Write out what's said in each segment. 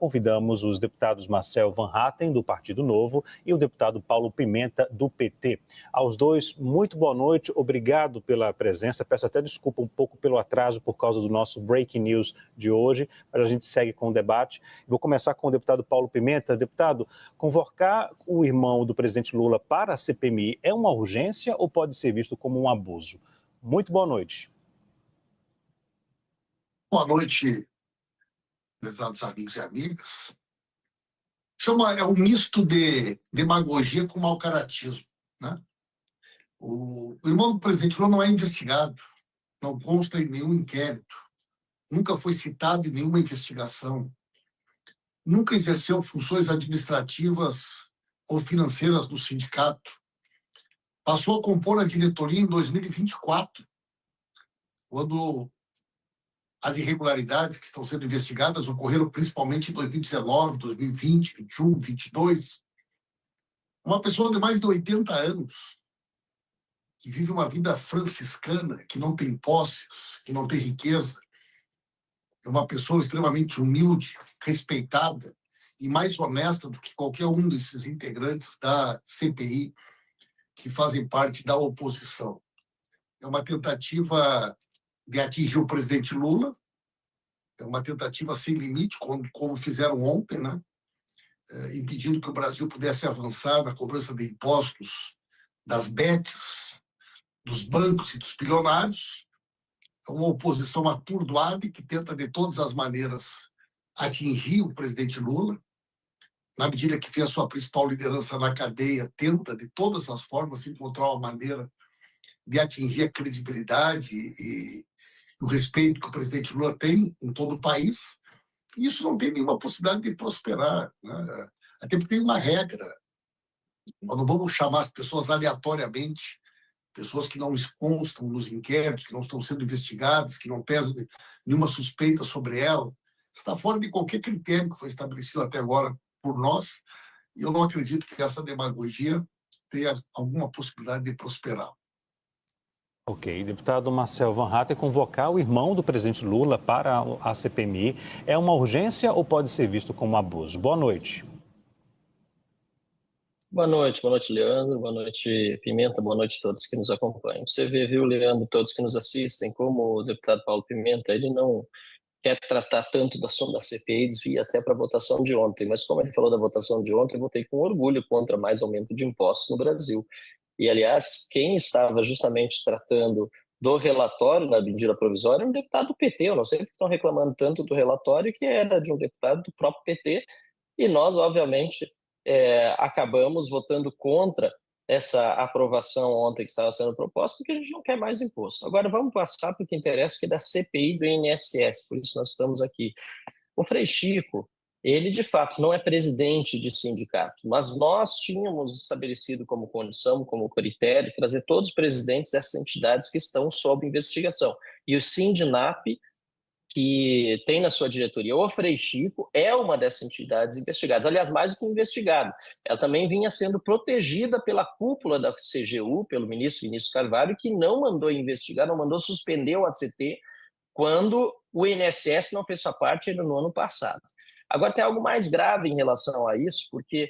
convidamos os deputados Marcel Van Hatten, do Partido Novo, e o deputado Paulo Pimenta, do PT. Aos dois, muito boa noite, obrigado pela presença. Peço até desculpa um pouco pelo atraso por causa do nosso Breaking News de hoje, mas a gente segue com o debate. Vou começar com o deputado Paulo Pimenta. Deputado, convocar o irmão do presidente Lula para a CPMI é uma urgência ou pode ser visto como um abuso? Muito boa noite. Boa noite, prezados amigos e amigas. Isso é um misto de demagogia com mau caratismo, né? O irmão do presidente Lula não é investigado, não consta em nenhum inquérito, nunca foi citado em nenhuma investigação, nunca exerceu funções administrativas ou financeiras do sindicato, passou a compor a diretoria em 2024, quando as irregularidades que estão sendo investigadas ocorreram principalmente em 2019, 2020, 2021, 2022. Uma pessoa de mais de 80 anos, que vive uma vida franciscana, que não tem posses, que não tem riqueza, é uma pessoa extremamente humilde, respeitada e mais honesta do que qualquer um desses integrantes da CPI que fazem parte da oposição. É uma tentativa de atingir o presidente Lula, é uma tentativa sem limite, como fizeram ontem, né? Impedindo que o Brasil pudesse avançar na cobrança de impostos das bets, dos bancos e dos bilionários. É uma oposição atordoada e que tenta, de todas as maneiras, atingir o presidente Lula. Na medida que vê a sua principal liderança na cadeia, tenta, de todas as formas, encontrar uma maneira de atingir a credibilidade e o respeito que o presidente Lula tem em todo o país. E isso não tem nenhuma possibilidade de prosperar, né? Até porque tem uma regra. Nós não vamos chamar as pessoas aleatoriamente, pessoas que não constam nos inquéritos, que não estão sendo investigadas, que não pesam nenhuma suspeita sobre ela. Está fora de qualquer critério que foi estabelecido até agora por nós, e eu não acredito que essa demagogia tenha alguma possibilidade de prosperar. Ok, deputado Marcel Van Hatten, convocar o irmão do presidente Lula para a CPMI é uma urgência ou pode ser visto como abuso? Boa noite. Boa noite, Leandro, boa noite, Pimenta, boa noite a todos que nos acompanham. Você vê, viu, Leandro, todos que nos assistem, como o deputado Paulo Pimenta, ele não quer tratar tanto do assunto da CPI, desvia até para a votação de ontem, mas como ele falou da votação de ontem, eu votei com orgulho contra mais aumento de impostos no Brasil. E, aliás, quem estava justamente tratando do relatório na medida provisória era um deputado do PT. Eu não sei porque estão reclamando tanto do relatório, que era de um deputado do próprio PT, e nós, obviamente, acabamos votando contra essa aprovação ontem que estava sendo proposta, porque a gente não quer mais imposto. Agora, vamos passar para o que interessa, que é da CPI do INSS, por isso nós estamos aqui. O Frei Chico, ele, de fato, não é presidente de sindicato, mas nós tínhamos estabelecido como condição, como critério, trazer todos os presidentes dessas entidades que estão sob investigação. E o Sindinap, que tem na sua diretoria o Frei Chico, é uma dessas entidades investigadas. Aliás, mais do que investigado, ela também vinha sendo protegida pela cúpula da CGU, pelo ministro Vinícius Carvalho, que não mandou investigar, não mandou suspender o ACT, quando o INSS não fez sua parte no ano passado. Agora, tem algo mais grave em relação a isso, porque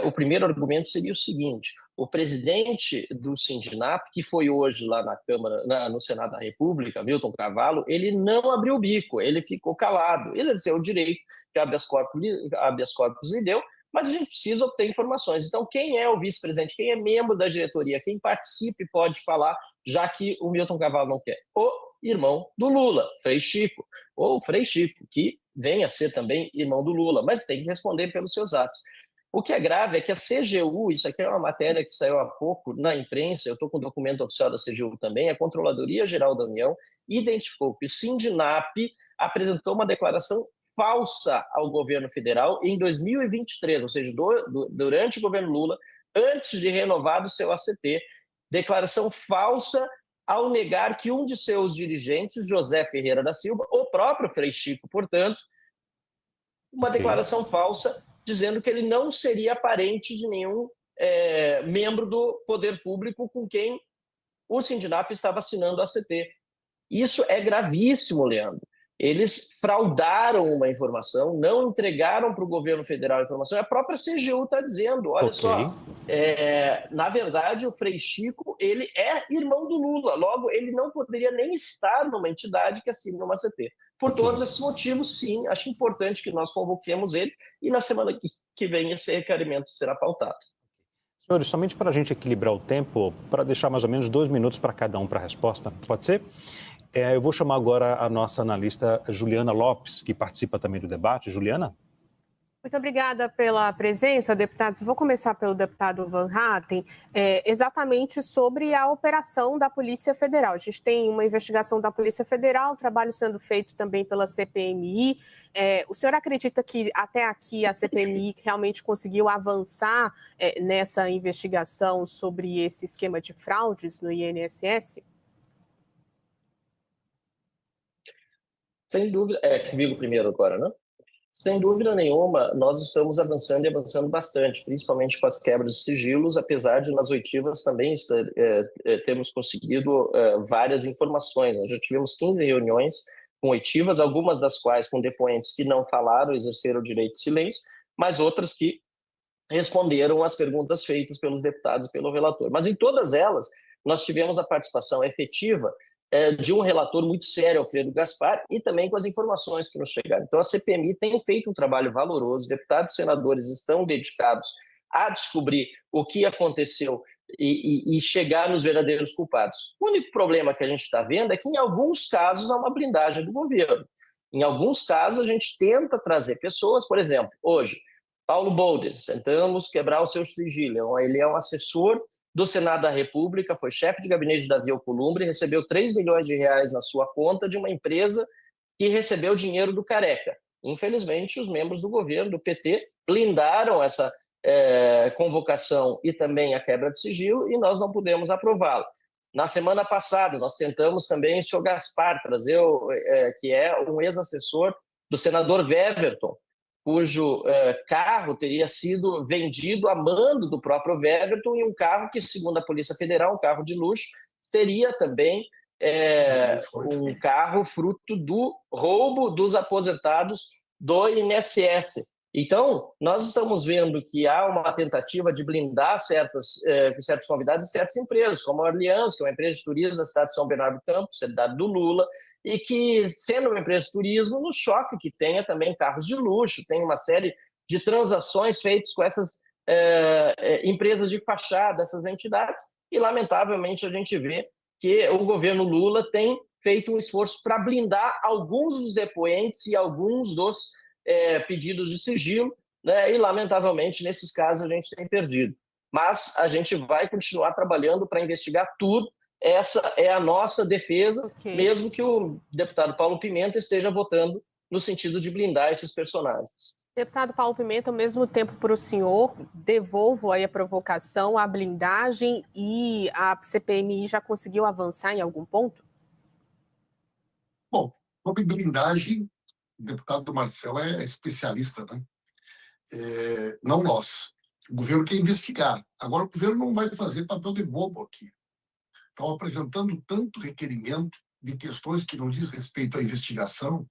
o primeiro argumento seria o seguinte: o presidente do Sindinap, que foi hoje lá na Câmara, no Senado da República, Milton Carvalho, ele não abriu o bico, ele ficou calado. Ele exerceu o direito que habeas corpus lhe deu, mas a gente precisa obter informações. Então, quem é o vice-presidente, quem é membro da diretoria, quem participe pode falar, já que o Milton Carvalho não quer? O irmão do Lula, Frei Chico, ou Frei Chico, que vem a ser também irmão do Lula, mas tem que responder pelos seus atos. O que é grave é que a CGU, isso aqui é uma matéria que saiu há pouco na imprensa, eu estou com o documento oficial da CGU também, a Controladoria Geral da União identificou que o Sindinap apresentou uma declaração falsa ao governo federal em 2023, ou seja, durante o governo Lula, antes de renovar o seu ACT, declaração falsa ao negar que um de seus dirigentes, José Ferreira da Silva, o próprio Frei Chico, portanto, uma declaração falsa dizendo que ele não seria parente de nenhum membro do poder público com quem o Sindinap estava assinando a ACT. Isso é gravíssimo, Leandro. eles fraudaram uma informação, não entregaram para o governo federal a informação, e a própria CGU está dizendo, olha só, na verdade o Frei Chico, ele é irmão do Lula, logo ele não poderia nem estar numa entidade que assine uma CP. Por todos esses motivos, sim, acho importante que nós convoquemos ele e na semana que vem esse requerimento será pautado. Senhores, somente para a gente equilibrar o tempo, para deixar mais ou menos 2 minutos para cada um para a resposta, pode ser? Eu vou chamar agora a nossa analista Juliana Lopes, que participa também do debate. Juliana? Muito obrigada pela presença, deputados. Vou começar pelo deputado Van Hatten, exatamente sobre a operação da Polícia Federal. A gente tem uma investigação da Polícia Federal, trabalho sendo feito também pela CPMI. O senhor acredita que até aqui a CPMI realmente conseguiu avançar nessa investigação sobre esse esquema de fraudes no INSS? Sem dúvida, comigo primeiro agora, né? Sem dúvida nenhuma, nós estamos avançando e avançando bastante, principalmente com as quebras de sigilos, apesar de nas oitivas também termos conseguido várias informações. Nós já tivemos 15 reuniões com oitivas, algumas das quais com depoentes que não falaram, exerceram o direito de silêncio, mas outras que responderam às perguntas feitas pelos deputados e pelo relator. Mas em todas elas, nós tivemos a participação efetiva de um relator muito sério, Alfredo Gaspar, e também com as informações que nos chegaram. Então, a CPMI tem feito um trabalho valoroso, deputados e senadores estão dedicados a descobrir o que aconteceu e chegar nos verdadeiros culpados. O único problema que a gente está vendo é que, em alguns casos, há uma blindagem do governo. Em alguns casos, a gente tenta trazer pessoas, por exemplo, hoje, Paulo Boldes, tentamos quebrar o seu sigilo, ele é um assessor do Senado da República, foi chefe de gabinete de Davi Alcolumbre, recebeu 3 milhões de reais na sua conta de uma empresa que recebeu dinheiro do Careca. Infelizmente, os membros do governo, do PT, blindaram essa convocação e também a quebra de sigilo e nós não pudemos aprová-la. Na semana passada, nós tentamos também o senhor Gaspar, trazer que é um ex-assessor do senador Weverton, cujo carro teria sido vendido a mando do próprio Weverton e um carro que, segundo a Polícia Federal, um carro de luxo, seria também um carro fruto do roubo dos aposentados do INSS. Então, nós estamos vendo que há uma tentativa de blindar certos convidados e certas empresas, como a Orleans, que é uma empresa de turismo da cidade de São Bernardo do Campo, cidade do Lula, e que, sendo uma empresa de turismo, nos choca que tenha também carros de luxo, tem uma série de transações feitas com essas empresas de fachada, essas entidades, e, lamentavelmente, a gente vê que o governo Lula tem feito um esforço para blindar alguns dos depoentes e alguns dos pedidos de sigilo, né? E, lamentavelmente, nesses casos, a gente tem perdido. Mas a gente vai continuar trabalhando para investigar tudo. Essa é a nossa defesa, mesmo que o deputado Paulo Pimenta esteja votando no sentido de blindar esses personagens. Deputado Paulo Pimenta, ao mesmo tempo para o senhor, devolvo aí a provocação, a blindagem, e a CPMI já conseguiu avançar em algum ponto? Bom, sobre blindagem, o deputado Marcel é especialista, né? Não nós. O governo quer investigar. Agora, o governo não vai fazer papel de bobo aqui. Estão apresentando tanto requerimento de questões que não diz respeito à investigação,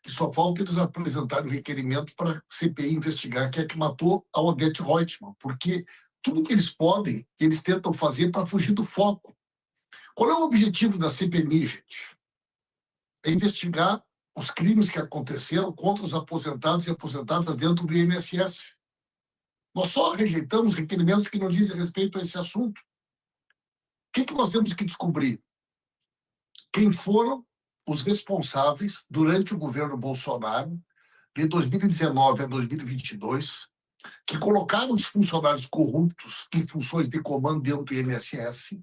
que só falta eles apresentarem o requerimento para a CPI investigar quem é que matou a Odete Roitman, porque tudo que eles podem, eles tentam fazer para fugir do foco. Qual é o objetivo da CPMI, gente? É investigar os crimes que aconteceram contra os aposentados e aposentadas dentro do INSS. Nós só rejeitamos requerimentos que não dizem respeito a esse assunto. O que nós temos que descobrir? Quem foram os responsáveis, durante o governo Bolsonaro, de 2019 a 2022, que colocaram os funcionários corruptos em funções de comando dentro do INSS?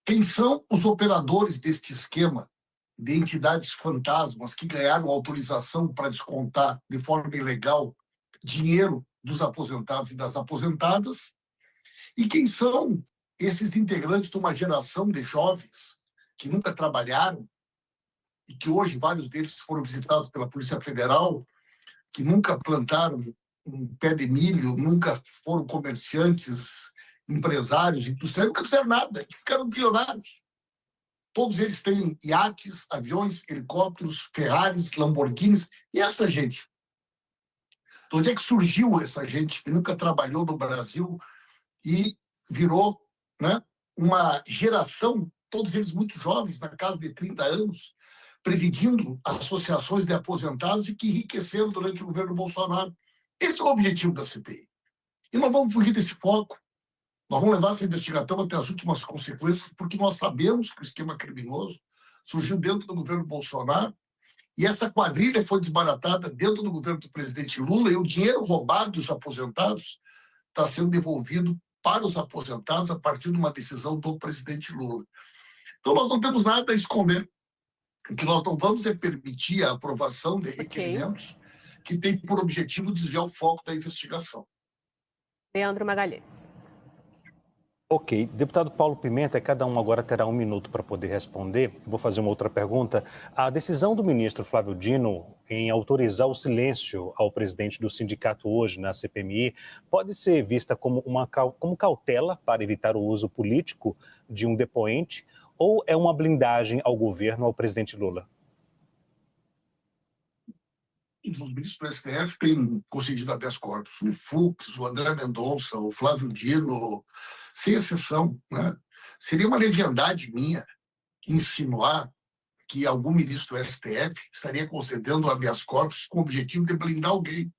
Quem são os operadores deste esquema de entidades fantasmas que ganharam autorização para descontar de forma ilegal dinheiro dos aposentados e das aposentadas? E quem são esses integrantes de uma geração de jovens que nunca trabalharam e que hoje vários deles foram visitados pela Polícia Federal, que nunca plantaram um pé de milho, nunca foram comerciantes, empresários, industriais, nunca fizeram nada, que ficaram bilionários. Todos eles têm iates, aviões, helicópteros, Ferraris, Lamborghinis. E essa gente? De onde é que surgiu essa gente que nunca trabalhou no Brasil e virou, né, uma geração, todos eles muito jovens, na casa de 30 anos, presidindo associações de aposentados e que enriqueceram durante o governo Bolsonaro? Esse é o objetivo da CPI. E nós vamos fugir desse foco. Nós vamos levar essa investigação até as últimas consequências, porque nós sabemos que o esquema criminoso surgiu dentro do governo Bolsonaro e essa quadrilha foi desbaratada dentro do governo do presidente Lula, e o dinheiro roubado dos aposentados está sendo devolvido para os aposentados a partir de uma decisão do presidente Lula. Então, nós não temos nada a esconder. O que nós não vamos é permitir a aprovação de requerimentos que têm por objetivo desviar o foco da investigação. Leandro Magalhães. Ok. Deputado Paulo Pimenta, cada um agora terá 1 minuto para poder responder. Eu vou fazer uma outra pergunta. A decisão do ministro Flávio Dino em autorizar o silêncio ao presidente do sindicato hoje na CPMI pode ser vista como cautela para evitar o uso político de um depoente ou é uma blindagem ao governo, ao presidente Lula? Os ministros do STF têm concedido habeas corpus. O Fux, o André Mendonça, o Flávio Dino, sem exceção, né? Seria uma leviandade minha insinuar que algum ministro do STF estaria concedendo habeas corpus com o objetivo de blindar alguém.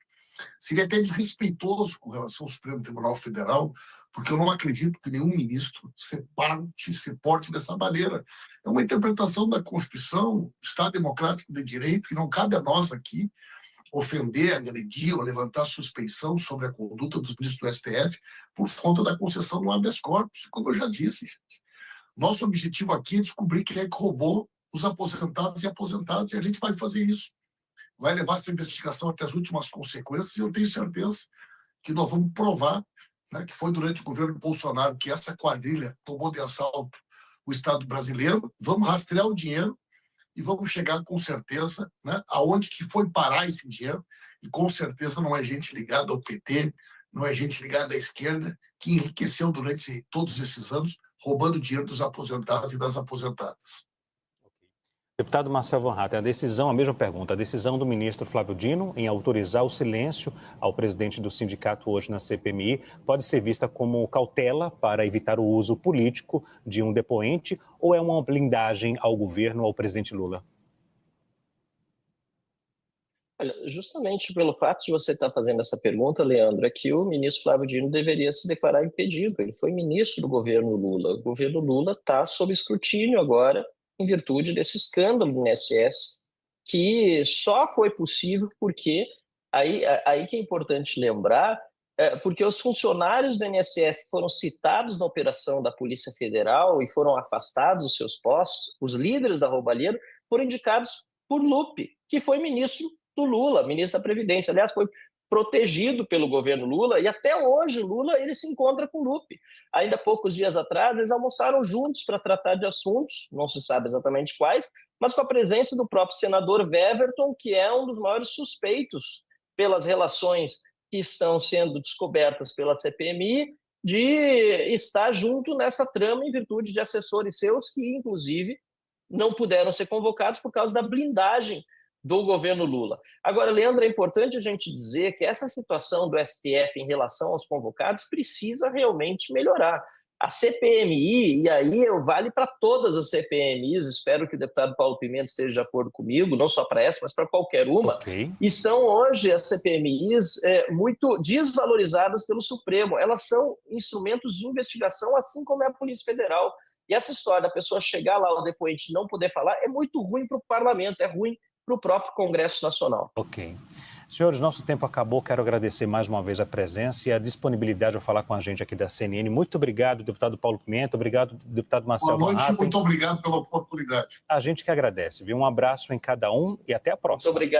Seria até desrespeitoso com relação ao Supremo Tribunal Federal, porque eu não acredito que nenhum ministro se porte dessa maneira. É uma interpretação da Constituição, do Estado Democrático de Direito, que não cabe a nós aqui ofender, agredir ou levantar suspeição sobre a conduta dos ministros do STF por conta da concessão do habeas corpus. Como eu já disse, gente, nosso objetivo aqui é descobrir quem é que roubou os aposentados e aposentadas, e a gente vai fazer isso. Vai levar essa investigação até as últimas consequências, e eu tenho certeza que nós vamos provar, né, que foi durante o governo Bolsonaro que essa quadrilha tomou de assalto o Estado brasileiro. Vamos rastrear o dinheiro e vamos chegar com certeza, né, aonde que foi parar esse dinheiro, e com certeza não é gente ligada ao PT, não é gente ligada à esquerda, que enriqueceu durante todos esses anos, roubando dinheiro dos aposentados e das aposentadas. Deputado Marcel Van Hatten, a mesma pergunta, a decisão do ministro Flávio Dino em autorizar o silêncio ao presidente do sindicato hoje na CPMI pode ser vista como cautela para evitar o uso político de um depoente ou é uma blindagem ao governo, ao presidente Lula? Olha, justamente pelo fato de você estar fazendo essa pergunta, Leandro, é que o ministro Flávio Dino deveria se declarar impedido. Ele foi ministro do governo Lula. O governo Lula está sob escrutínio agora, em virtude desse escândalo do INSS, que só foi possível porque, aí que é importante lembrar, porque os funcionários do INSS que foram citados na operação da Polícia Federal e foram afastados dos seus postos, os líderes da roubalheira, foram indicados por Lupe, que foi ministro do Lula, ministro da Previdência. Aliás, foi protegido pelo governo Lula, e até hoje Lula ele se encontra com Lupe. Ainda poucos dias atrás, eles almoçaram juntos para tratar de assuntos, não se sabe exatamente quais, mas com a presença do próprio senador Weverton, que é um dos maiores suspeitos pelas relações que estão sendo descobertas pela CPMI, de estar junto nessa trama em virtude de assessores seus que, inclusive, não puderam ser convocados por causa da blindagem do governo Lula. Agora, Leandro, é importante a gente dizer que essa situação do STF em relação aos convocados precisa realmente melhorar. A CPMI, e aí vale para todas as CPMIs, espero que o deputado Paulo Pimenta esteja de acordo comigo, não só para essa, mas para qualquer uma, e são hoje as CPMIs muito desvalorizadas pelo Supremo. Elas são instrumentos de investigação, assim como é a Polícia Federal. E essa história da pessoa chegar lá, o depoente não poder falar, é muito ruim para o parlamento, é ruim para o próprio Congresso Nacional. Ok. Senhores, nosso tempo acabou. Quero agradecer mais uma vez a presença e a disponibilidade de falar com a gente aqui da CNN. Muito obrigado, deputado Paulo Pimenta. Obrigado, deputado Marcel Van Hatten. Muito obrigado pela oportunidade. A gente que agradece, viu? Um abraço em cada um e até a próxima. Muito obrigado.